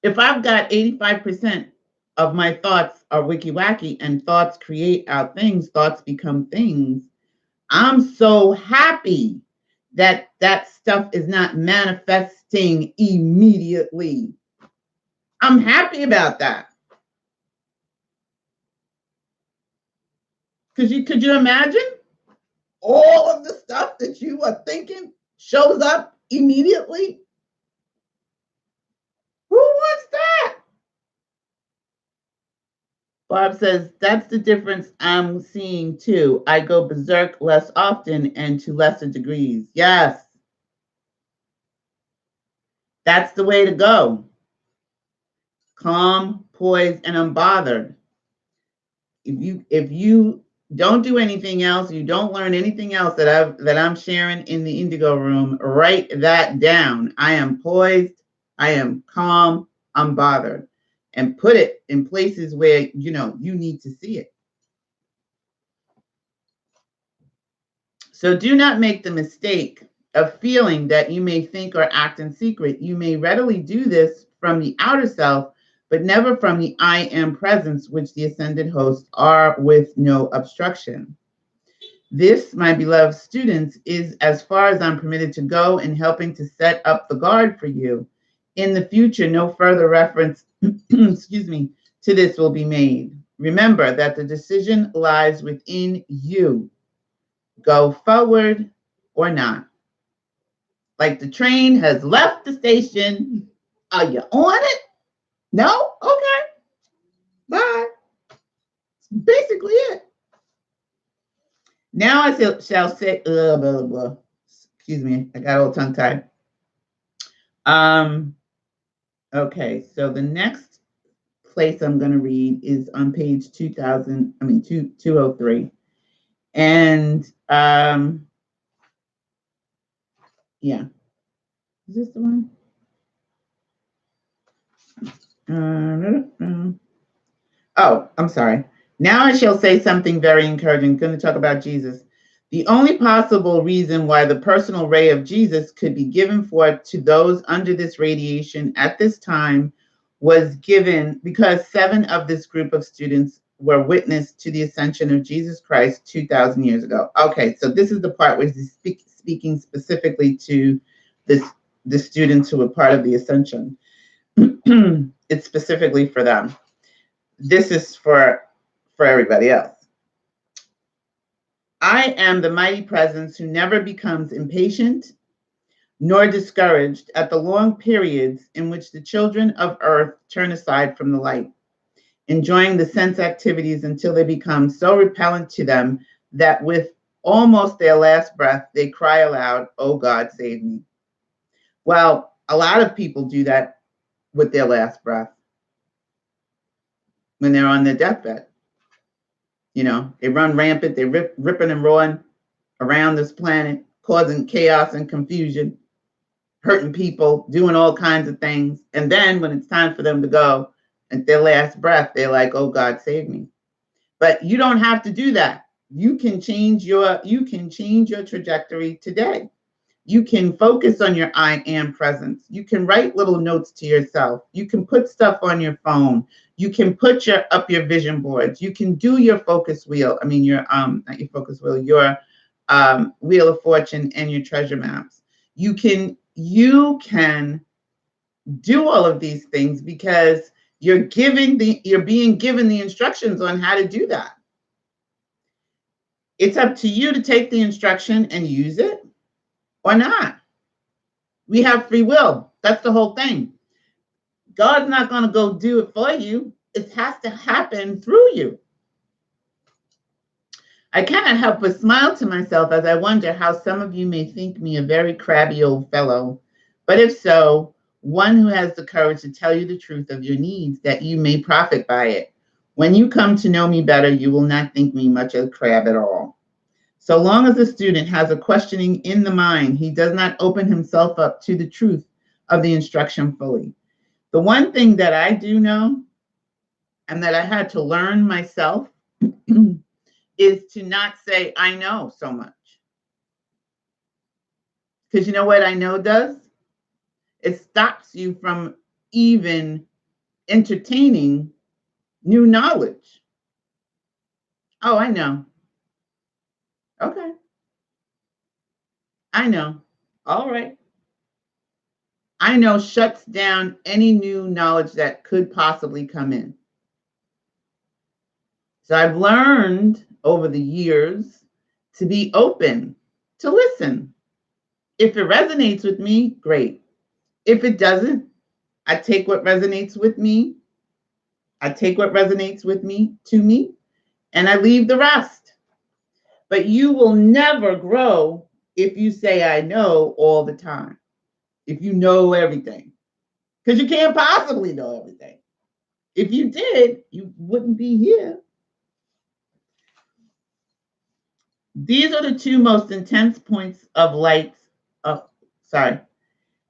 if I've got 85% of my thoughts are wicky wacky and thoughts create out things, thoughts become things, I'm so happy that stuff is not manifesting immediately. I'm happy about that. Could you imagine all of the stuff that you are thinking shows up immediately? Who wants that? Bob says, that's the difference I'm seeing too. I go berserk less often and to lesser degrees. Yes. That's the way to go. Calm, poised, and unbothered. If you don't do anything else, you don't learn anything else that I'm sharing in the Indigo Room, write that down. I am poised, I am calm, unbothered, and put it in places where you need to see it. So do not make the mistake of feeling that you may think or act in secret. You may readily do this from the outer self, but never from the I am presence, which the ascended hosts are with no obstruction. This, my beloved students, is as far as I'm permitted to go in helping to set up the guard for you. In the future, no further reference, excuse me, to this will be made. Remember that the decision lies within you. Go forward or not. Like the train has left the station. Are you on it? No? Okay. Bye. That's basically it. Now I shall say, blah, blah, blah. Excuse me, I got all tongue tied. Okay, so the next place I'm going to read is on page 203. And yeah. Is this the one? Oh, I'm sorry. Now I shall say something very encouraging. I'm going to talk about Jesus. The only possible reason why the personal ray of Jesus could be given forth to those under this radiation at this time was given because 7 of this group of students were witness to the ascension of Jesus Christ 2,000 years ago. Okay, so this is the part where he's speaking specifically to the students who were part of the ascension. It's specifically for them. This is for everybody else. I am the mighty presence who never becomes impatient nor discouraged at the long periods in which the children of earth turn aside from the light, enjoying the sense activities until they become so repellent to them that with almost their last breath, they cry aloud, "Oh God, save me." Well, a lot of people do that with their last breath when they're on their deathbed. They run rampant, they're ripping and roaring around this planet, causing chaos and confusion, hurting people, doing all kinds of things. And then when it's time for them to go, at their last breath, they're like, "Oh God, save me." But you don't have to do that. You can change your trajectory today. You can focus on your I am presence. You can write little notes to yourself. You can put stuff on your phone. You can put up your vision boards. You can do your focus wheel. I mean, not your focus wheel, your wheel of fortune and your treasure maps. You can do all of these things because you're being given the instructions on how to do that. It's up to you to take the instruction and use it or not. We have free will. That's the whole thing. God's not going to go do it for you. It has to happen through you. I cannot help but smile to myself as I wonder how some of you may think me a very crabby old fellow. But if so, one who has the courage to tell you the truth of your needs, that you may profit by it. When you come to know me better, you will not think me much a crab at all. So long as a student has a questioning in the mind, he does not open himself up to the truth of the instruction fully. The one thing that I do know, and that I had to learn myself, is to not say "I know" so much. Because you know what I know does? It stops you from even entertaining new knowledge. Oh, I know. Okay. I know. All right. I know shuts down any new knowledge that could possibly come in. So I've learned over the years to be open, to listen. If it resonates with me, great. If it doesn't, I take what resonates with me. I take what resonates with me to me, and I leave the rest. But you will never grow if you say, I know all the time, if you know everything, because you can't possibly know everything. If you did, you wouldn't be here. These are the two most intense points of light. Oh, sorry.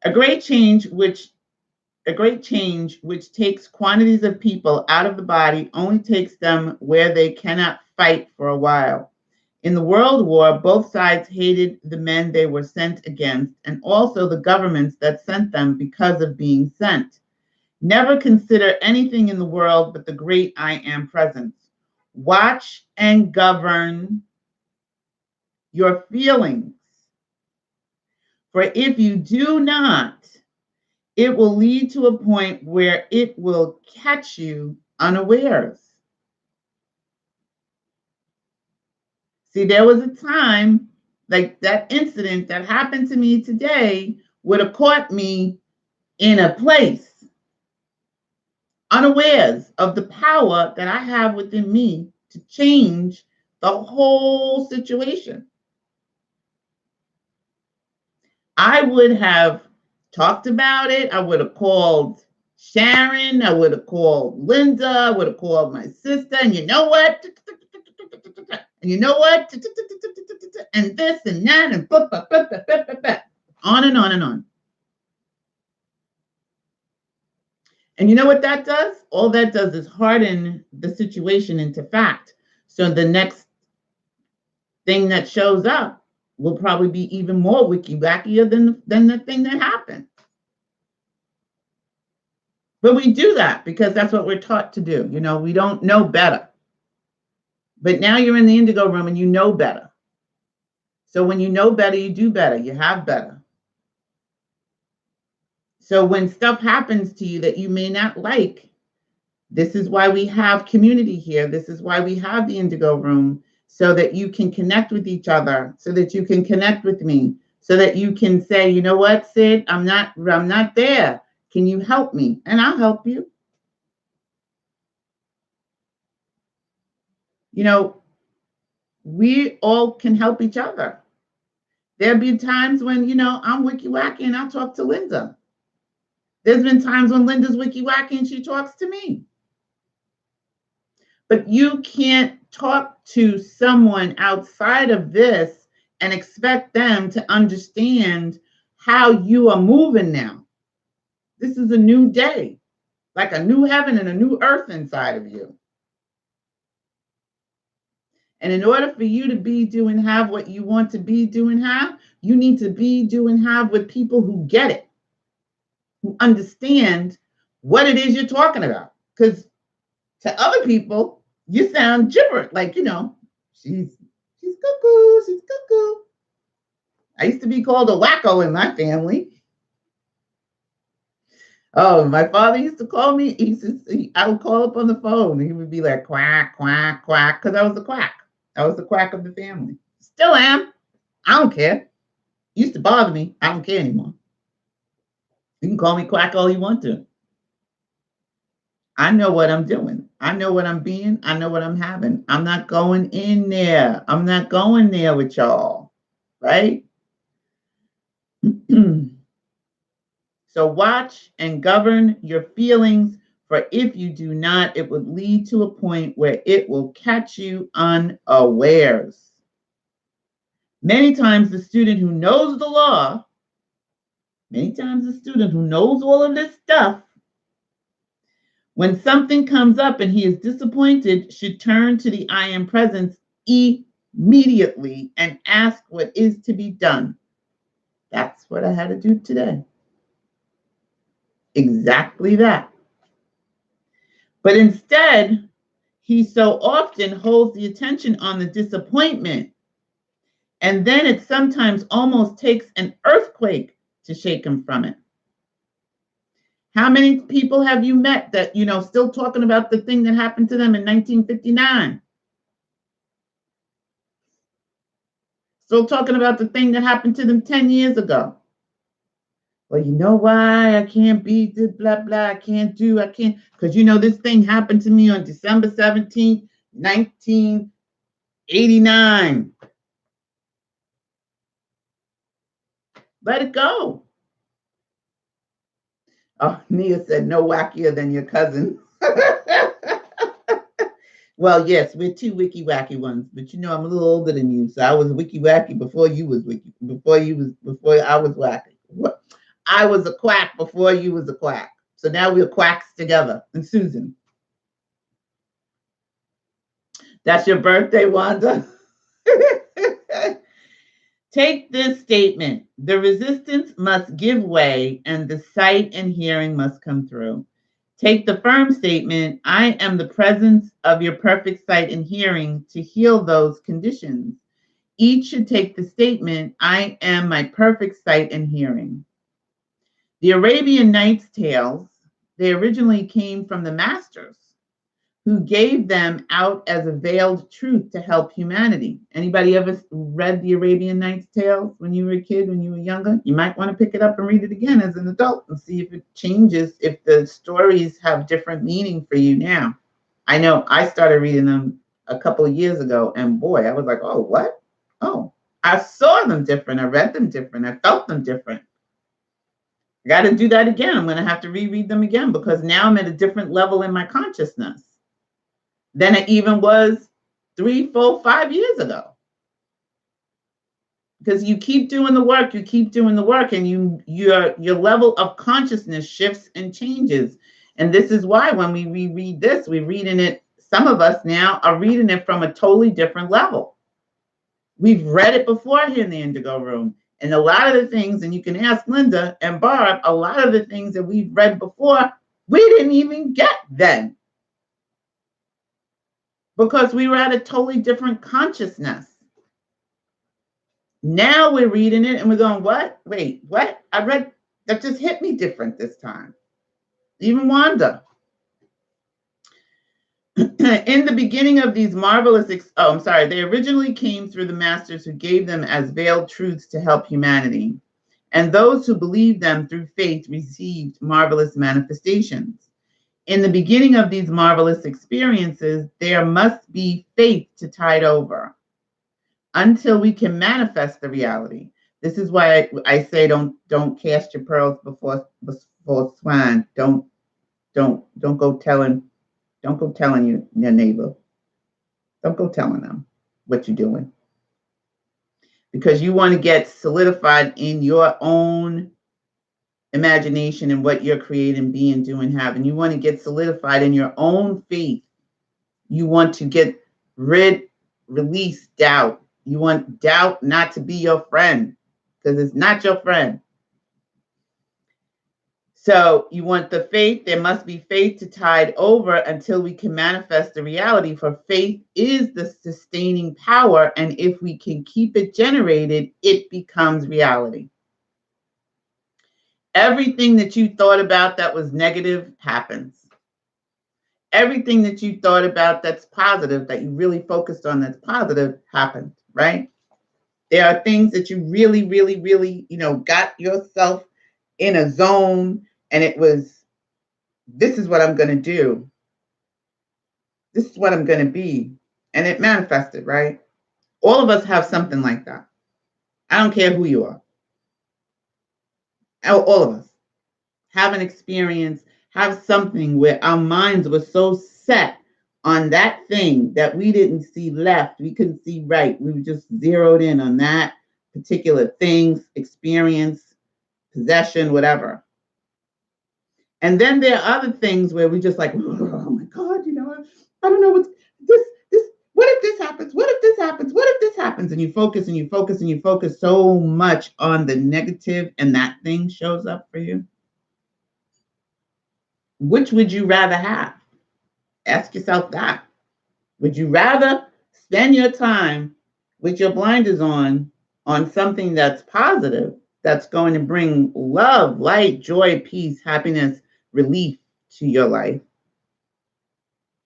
A great change which takes quantities of people out of the body only takes them where they cannot fight for a while. In the World War, both sides hated the men they were sent against and also the governments that sent them because of being sent. Never consider anything in the world but the great I am presence. Watch and govern your feelings. For if you do not, it will lead to a point where it will catch you unawares. See, there was a time like that incident that happened to me today would have caught me in a place unawares of the power that I have within me to change the whole situation. I would have talked about it. I would have called Sharon. I would have called Linda. I would have called my sister. And you know what? And you know what? And this and that and on and on and on. And you know what that does? All that does is harden the situation into fact. So the next thing that shows up will probably be even more wicky wackier than the thing that happened. But we do that because that's what we're taught to do. You know, we don't know better. But now you're in the Indigo Room and you know better. So when you know better, you do better. You have better. So when stuff happens to you that you may not like, this is why we have community here. This is why we have the Indigo Room, so that you can connect with each other, so that you can connect with me, so that you can say, you know what, Sid, I'm not there. Can you help me? And I'll help you. You know, we all can help each other. There'll be times when, you know, I'm Wicky Wacky and I'll talk to Linda. There's been times when Linda's Wicky Wacky and she talks to me. But you can't talk to someone outside of this and expect them to understand how you are moving now. This is a new day, like a new heaven and a new earth inside of you. And in order for you to be, do, and have what you want to be, do, and have, you need to be, do, and have with people who get it, who understand what it is you're talking about. Because to other people, you sound gibberish, like, you know, she's cuckoo, she's cuckoo. I used to be called a wacko in my family. Oh, my father used to call me. I would call up on the phone, and he would be like, quack, quack, quack, because I was the quack. I was the quack of the family. Still am. I don't care. Used to bother me. I don't care anymore. You can call me quack all you want to. I know what I'm doing. I know what I'm being. I know what I'm having. I'm not going in there. I'm not going there with y'all, right? So watch and govern your feelings, for if you do not, it would lead to a point where it will catch you unawares. Many times the student who knows the law, many times the student who knows all of this stuff, when something comes up and he is disappointed, should turn to the I am presence immediately and ask what is to be done. That's what I had to do today. Exactly that. But instead, he so often holds the attention on the disappointment And then it sometimes almost takes an earthquake to shake him from it. How many people have you met that, still talking about the thing that happened to them in 1959? Still talking about the thing that happened to them 10 years ago. Well, you know why I can't be this, blah, blah, I can't, because this thing happened to me on December 17th, 1989. Let it go. Oh, Nia said, no wackier than your cousin. Well, yes, we're two Wicky Wacky ones, but I'm a little older than you, so I was Wicky Wacky before you was Wicky, before I was wacky. I was a quack before you was a quack. So now we're quacks together. And Susan, that's your birthday, Wanda? Take this statement. The resistance must give way and the sight and hearing must come through. Take the firm statement. I am the presence of your perfect sight and hearing to heal those conditions. Each should take the statement. I am my perfect sight and hearing. The Arabian Nights tales, they originally came from the masters who gave them out as a veiled truth to help humanity. Anybody ever read the Arabian Nights tales when you were a kid, when you were younger? You might want to pick it up and read it again as an adult and see if it changes, if the stories have different meaning for you now. I know I started reading them a couple of years ago, and boy, I was like, oh, what? Oh, I saw them different. I read them different. I felt them different. I got to do that again. I'm going to have to reread them again because now I'm at a different level in my consciousness than it even was 3, 4, 5 years ago. Because you keep doing the work, and your level of consciousness shifts and changes. And this is why when we reread this, we're reading it, some of us now are reading it from a totally different level. We've read it before here in the Indigo Room. And a lot of the things, and you can ask Linda and Barb, a lot of the things that we've read before, we didn't even get then. Because we were at a totally different consciousness. Now we're reading it and we're going, what? Wait, what? I read, that just hit me different this time. Even Wanda. In the beginning of these marvelous, they originally came through the masters who gave them as veiled truths to help humanity. And those who believed them through faith received marvelous manifestations. In the beginning of these marvelous experiences, there must be faith to tide over until we can manifest the reality. This is why I say don't cast your pearls before swine. Don't go telling your neighbor. Don't go telling them what you're doing. Because you want to get solidified in your own imagination and what you're creating, being, doing, having. You want to get solidified in your own faith. You want to get release doubt. You want doubt not to be your friend because it's not your friend. So you want the faith. There must be faith to tide over until we can manifest the reality, for faith is the sustaining power. And if we can keep it generated, it becomes reality. Everything that you thought about that was negative happens. Everything that you thought about that's positive, that you really focused on that's positive, happened, right? There are things that you really, really, really, got yourself in a zone, and it was, this is what I'm going to do. This is what I'm going to be. And it manifested, right? All of us have something like that. I don't care who you are. All of us have an experience, have something where our minds were so set on that thing that we didn't see left. We couldn't see right. We were just zeroed in on that particular thing, experience, possession, whatever. And then there are other things where we just like, oh my God, I don't know what's this, what if this happens? What if this happens? What if this happens? And you focus and you focus and you focus so much on the negative, and that thing shows up for you. Which would you rather have? Ask yourself that. Would you rather spend your time with your blinders on something that's positive, that's going to bring love, light, joy, peace, happiness, relief to your life?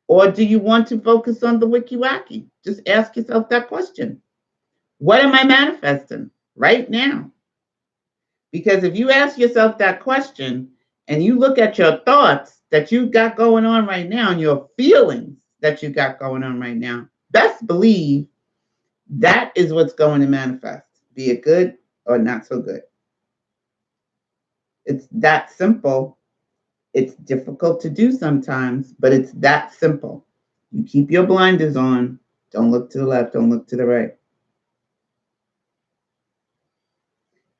Or do you want to focus on the Wicky Wacky? Just ask yourself that question. What am I manifesting right now? Because if you ask yourself that question and you look at your thoughts that you got going on right now and your feelings that you got going on right now, best believe that is what's going to manifest, be it good or not so good. It's that simple. It's difficult to do sometimes, but it's that simple. You keep your blinders on. Don't look to the left. Don't look to the right.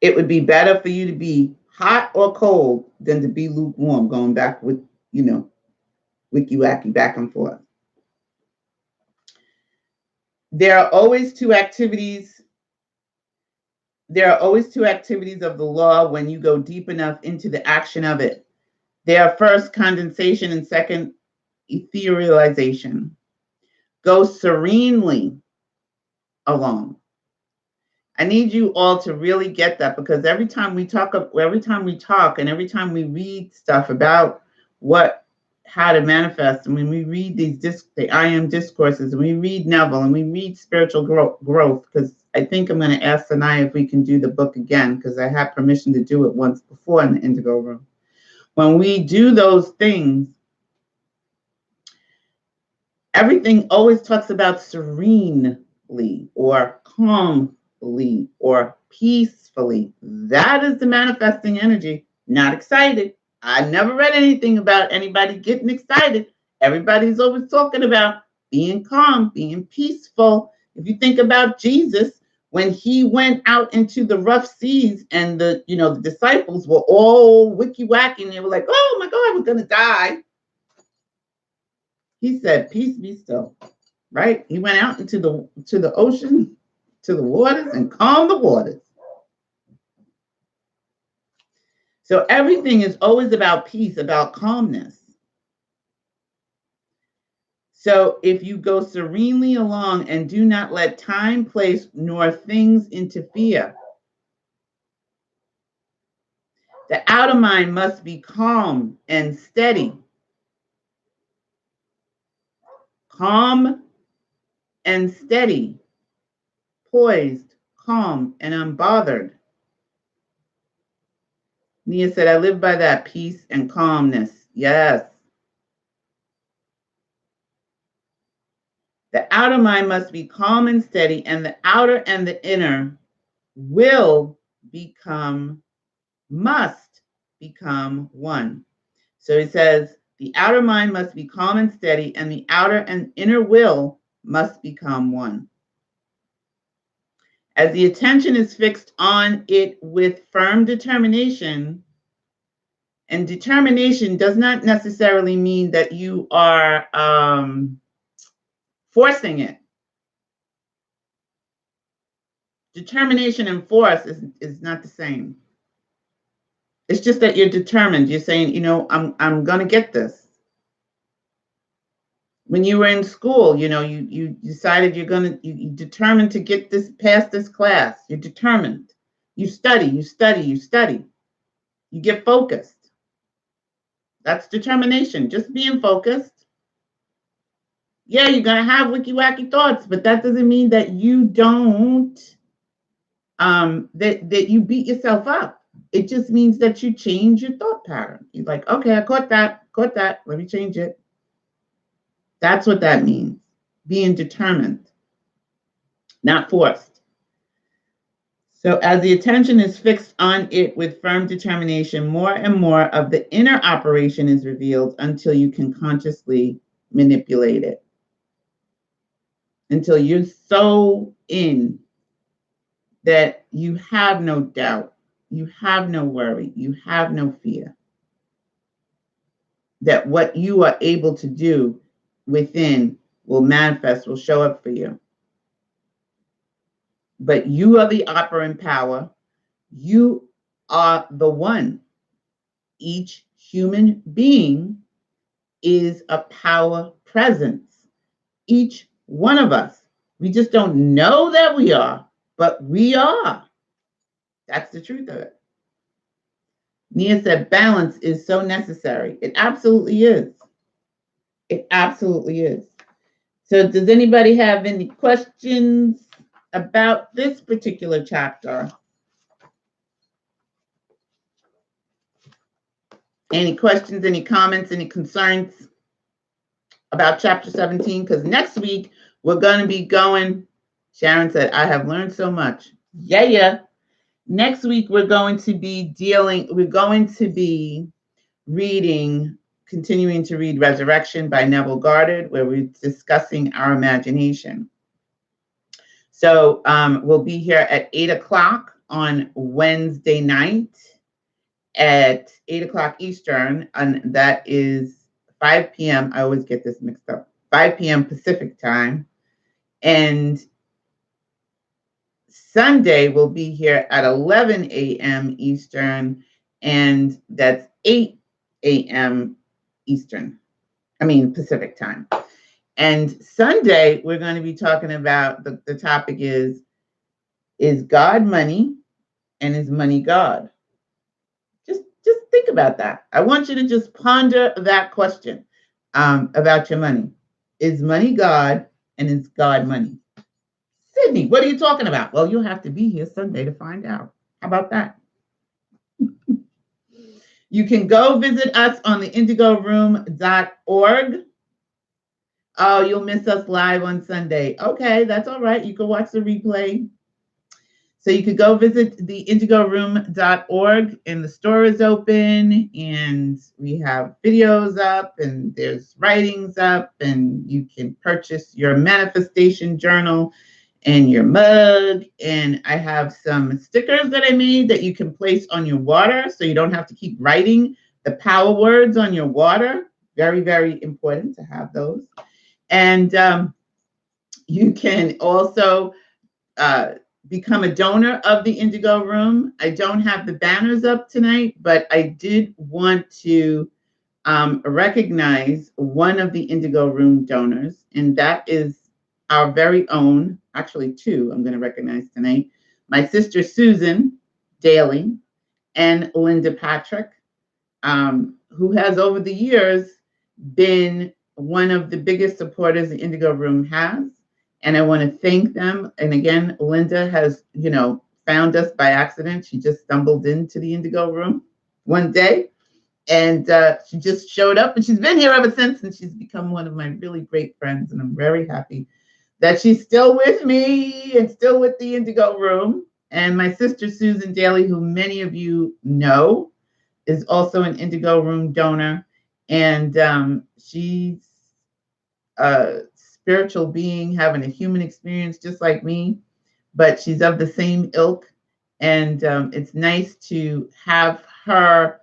It would be better for you to be hot or cold than to be lukewarm, going back with, Wicky Wacky back and forth. There are always two activities. There are always two activities of the law when you go deep enough into the action of it. They are first condensation and second etherealization. Go serenely along. I need you all to really get that, because every time we talk and every time we read stuff about how to manifest, and when we read the I AM Discourses, and we read Neville, and we read spiritual growth, because I think I'm going to ask Sanaya if we can do the book again, because I had permission to do it once before in the Indigo Room. When we do those things, everything always talks about serenely or calmly or peacefully. That is the manifesting energy, not excited. I never read anything about anybody getting excited. Everybody's always talking about being calm, being peaceful. If you think about Jesus, when he went out into the rough seas and the disciples were all wicky wacky and they were like, oh my God, we're going to die. He said, peace be still, right? He went out into the ocean, to the waters, and calmed the waters. So everything is always about peace, about calmness. So if you go serenely along and do not let time, place, nor things interfere, the outer mind must be calm and steady. Calm and steady, poised, calm, and unbothered. Nia said, I live by that, peace and calmness. Yes. The outer mind must be calm and steady, and the outer and the inner must become one. So he says, the outer mind must be calm and steady, and the outer and inner will must become one. As the attention is fixed on it with firm determination, and determination does not necessarily mean that you are forcing it. Determination and force is not the same. It's just that you're determined. You're saying, I'm going to get this. When you were in school, you decided you determined to get this, past this class. You're determined. You study. You get focused. That's determination. Just being focused. Yeah, you're going to have wicky wacky thoughts, but that doesn't mean that you don't, that you beat yourself up. It just means that you change your thought pattern. You're like, okay, I caught that. Let me change it. That's what that means. Being determined, not forced. So as the attention is fixed on it with firm determination, more and more of the inner operation is revealed until you can consciously manipulate it. Until you're so in that you have no doubt, you have no worry, you have no fear. That what you are able to do within will manifest, will show up for you. But you are the operant power. You are the one. Each human being is a power presence. Each one of us, We just don't know that we are, but we are. That's the truth of it. Nia said balance is so necessary. It absolutely is. It absolutely is. So does anybody have any questions about this particular chapter? Any questions, any comments, any concerns about chapter 17? Because next week we're going to be going, Sharon said, I have learned so much. Yeah. Next week we're going to be reading, continuing to read Resurrection by Neville Goddard, where we're discussing our imagination. So we'll be here at 8 o'clock on Wednesday night at 8 o'clock Eastern, and that is 5 p.m. I always get this mixed up. 5 p.m. Pacific time. And Sunday we'll be here at 11 a.m. Eastern, and that's 8 a.m. Pacific time. And Sunday, we're going to be talking about, the topic is God money and is money God? Just think about that. I want you to just ponder that question about your money. Is money God and is God money? Sydney, what are you talking about? Well, you'll have to be here Sunday to find out. How about that? You can go visit us on the indigoroom.org. Oh, you'll miss us live on Sunday. Okay, that's all right. You can watch the replay. So you could go visit the indigoroom.org, and the store is open, and we have videos up, and there's writings up, and you can purchase your manifestation journal and your mug. And I have some stickers that I made that you can place on your water so you don't have to keep writing the power words on your water. Very, very important to have those. And you can also become a donor of the Indigo Room. I don't have the banners up tonight, but I did want to recognize one of the Indigo Room donors, and that is our very own, actually two I'm going to recognize tonight, my sister Susan Daly and Linda Patrick, who has over the years been one of the biggest supporters the Indigo Room has. And I want to thank them. And again, Linda has, found us by accident. She just stumbled into the Indigo Room one day, and she just showed up, and she's been here ever since, and she's become one of my really great friends. And I'm very happy that she's still with me and still with the Indigo Room. And my sister Susan Daly, who many of you know, is also an Indigo Room donor. And she's a spiritual being having a human experience just like me, but she's of the same ilk. And it's nice to have her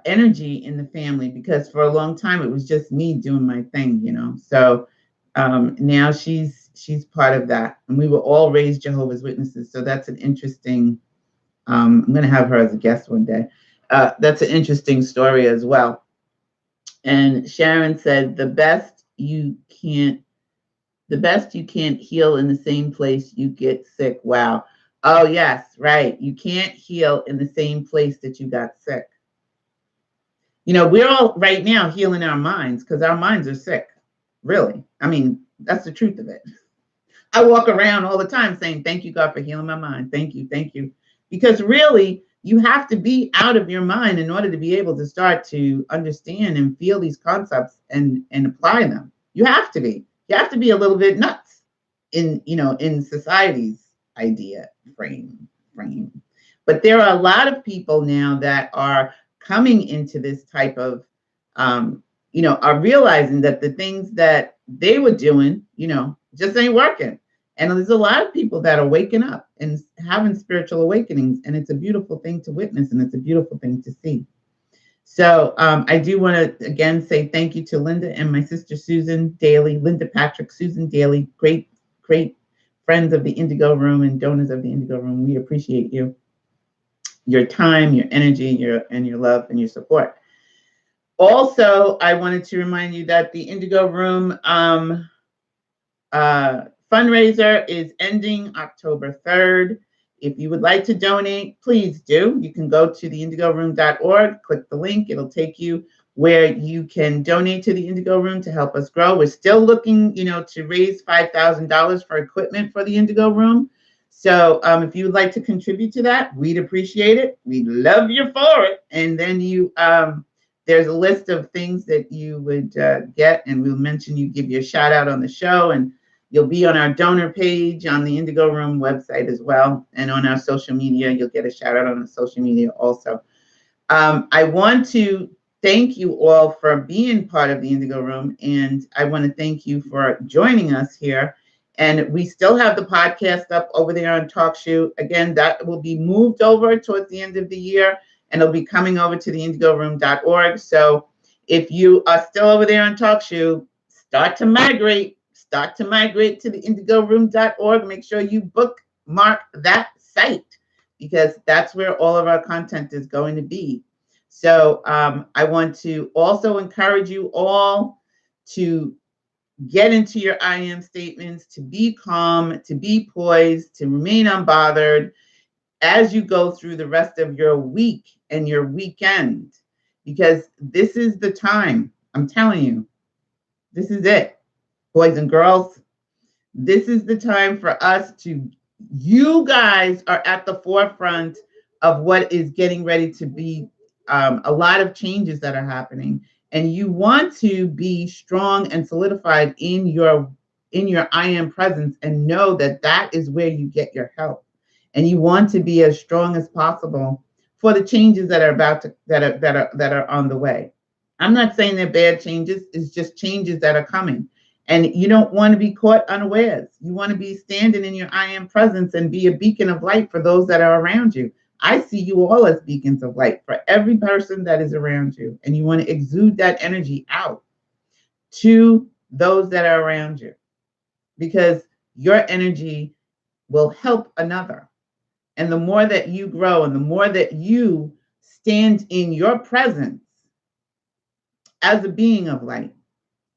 energy in the family, because for a long time it was just me doing my thing, So now she's part of that. And we were all raised Jehovah's Witnesses. So that's an interesting, I'm going to have her as a guest one day. That's an interesting story as well. And Sharon said, the best you can't heal in the same place you get sick. Wow. Oh, yes, right. You can't heal in the same place that you got sick. We're all right now healing our minds because our minds are sick. Really. That's the truth of it. I walk around all the time saying, thank you, God, for healing my mind. Thank you. Thank you. Because really, you have to be out of your mind in order to be able to start to understand and feel these concepts and apply them. You have to be. You have to be a little bit nuts in society's idea frame. But there are a lot of people now that are coming into this type of, are realizing that the things that they were doing, just ain't working. And there's a lot of people that are waking up and having spiritual awakenings, and it's a beautiful thing to witness, and it's a beautiful thing to see. So I do want to, again, say thank you to Linda and my sister Susan Daly, Linda Patrick, Susan Daly, great friends of the Indigo Room and donors of the Indigo Room. We appreciate you, your time, your energy, your love and your support. Also, I wanted to remind you that the Indigo Room fundraiser is ending October 3rd. If you would like to donate, please do. You can go to theindigoroom.org, click the link. It'll take you where you can donate to the Indigo Room to help us grow. We're still looking, to raise $5,000 for equipment for the Indigo Room. So if you would like to contribute to that, we'd appreciate it. We'd love you for it. And then there's a list of things that you would get, and we'll mention you, give you a shout out on the show, and you'll be on our donor page on the Indigo Room website as well. And on our social media, you'll get a shout out on the social media also. I want to thank you all for being part of the Indigo Room. And I want to thank you for joining us here. And we still have the podcast up over there on TalkShoe. Again, that will be moved over towards the end of the year, and it'll be coming over to the indigoroom.org. So if you are still over there on TalkShoe, start to migrate to the indigoroom.org. Make sure you bookmark that site, because that's where all of our content is going to be. So I want to also encourage you all to get into your I am statements, to be calm, to be poised, to remain unbothered as you go through the rest of your week and your weekend, because this is the time. I'm telling you, this is it, boys and girls. This is the time for us you guys are at the forefront of what is getting ready to be a lot of changes that are happening. And you want to be strong and solidified in your I am presence, and know that that is where you get your help. And you want to be as strong as possible for the changes that are that are on the way. I'm not saying they're bad changes. It's just changes that are coming. And you don't want to be caught unawares. You want to be standing in your I am presence and be a beacon of light for those that are around you. I see you all as beacons of light for every person that is around you. And you want to exude that energy out to those that are around you, because your energy will help another. And the more that you grow and the more that you stand in your presence as a being of light,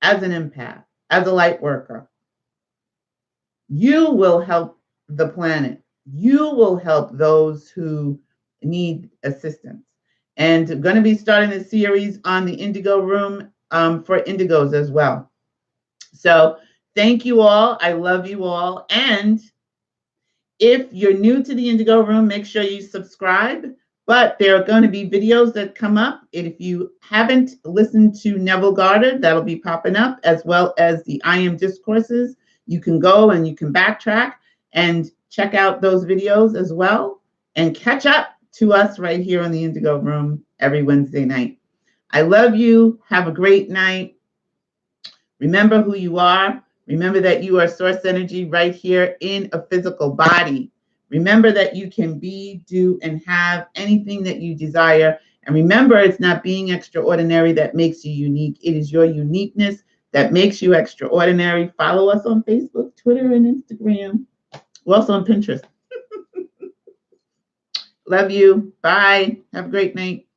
as an empath, as a light worker, you will help the planet. You will help those who need assistance. And I'm going to be starting a series on the Indigo Room for indigos as well. So thank you all. I love you all. And if you're new to the Indigo Room, make sure you subscribe. But there are going to be videos that come up. And if you haven't listened to Neville Goddard, that'll be popping up, as well as the I AM Discourses. You can go and you can backtrack and check out those videos as well, and catch up to us right here on the Indigo Room every Wednesday night. I love you. Have a great night. Remember who you are. Remember that you are source energy right here in a physical body. Remember that you can be, do, and have anything that you desire. And remember, it's not being extraordinary that makes you unique. It is your uniqueness that makes you extraordinary. Follow us on Facebook, Twitter, and Instagram. We're also on Pinterest. Love you. Bye. Have a great night.